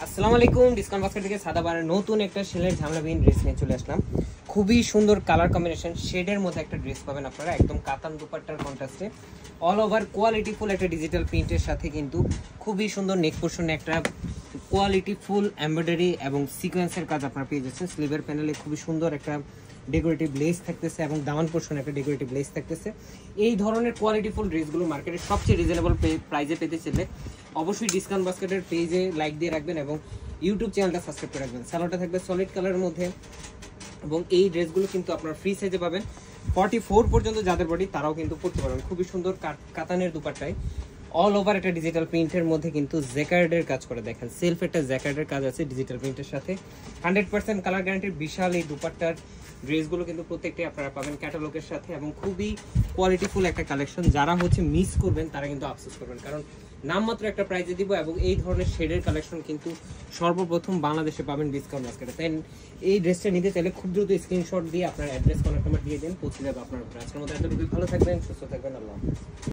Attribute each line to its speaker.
Speaker 1: আসসালামু আলাইকুম, discount basket থেকে সাদাবারের নতুন একটা সেলের ঝামেলাবিহীন ড্রেস নিয়ে চলে আসলাম। খুবই সুন্দর কালার কম্বিনেশন, শেডের মধ্যে একটা ড্রেস পাবেন আপনারা, একদম কাতান দুপাট্টার কন্ট্রাস্টে অল ওভার কোয়ালিটিফুল একটা ডিজিটাল প্রিন্টের সাথে কিন্তু খুবই সুন্দর নেক পোর্শনে একটা কোয়ালিটিফুল এমব্রয়ডারি এবং সিকোয়েন্সের কাজ আপনারা পেয়ে যাচ্ছেন। স্লিভের প্যানেলে খুবই সুন্দর একটা ডেকোরেটিভ লেস থাকতেছে এবং দামান পোর্শনে একটা ডেকোরেটিভ লেস থাকতেছে। এই ধরনের কোয়ালিটিফুল ড্রেসগুলো মার্কেটে সবচেয়ে রিজনেবল প্রাইসে পেতে চাইলে অবশ্যই ডিসকাউন্ট বাস্কেটের পেজে লাইক দিয়ে রাখবেন এবং ইউটিউব চ্যানেলটা সাবস্ক্রাইব করে রাখবেন। সালোয়ারটা থাকবে সলিড কালারের মধ্যে এবং এই ড্রেসগুলো কিন্তু আপনারা ফ্রি সাইজে পাবেন। 44 পর্যন্ত যাদের বডি তারাও কিন্তু পড়তে পারবেন। খুবই সুন্দর কাতানের দুপাট্টায় অল ওভার একটা ডিজিটাল প্রিন্টের মধ্যে কিন্তু জ্যাকার্ডের কাজ করে, দেখেন সেলফ একটা জ্যাকার্ডের কাজ আছে ডিজিটাল প্রিন্টের সাথে। 100% কালার গ্যারান্টির বিশাল এই দুপাট্টার ড্রেসগুলো কিন্তু প্রত্যেকটাই আপনারা পাবেন ক্যাটালগের সাথে এবং খুবই কোয়ালিটিফুল একটা কালেকশন। যারা মিস করবেন তারা কিন্তু আফসোস করবেন, কারণ নামমাত্র একটা প্রাইজে দিব এবং এই ধরনের শেডের কালেকশন কিন্তু সর্বপ্রথম বাংলাদেশে পাবেন ডিসকাউন্ট বাস্কেটে। তাই এই ড্রেসটা নিতে চাইলে খুব দ্রুত স্ক্রিনশট দিয়ে আপনার অ্যাড্রেস কন্ট্যাক্ট নাম্বার দিয়ে দিন, পৌঁছে যাবে আপনার। আজকের মতো এতটুকুই, ভালো থাকবেন, সুস্থ থাকবেন, আল্লাহ হাফেজ।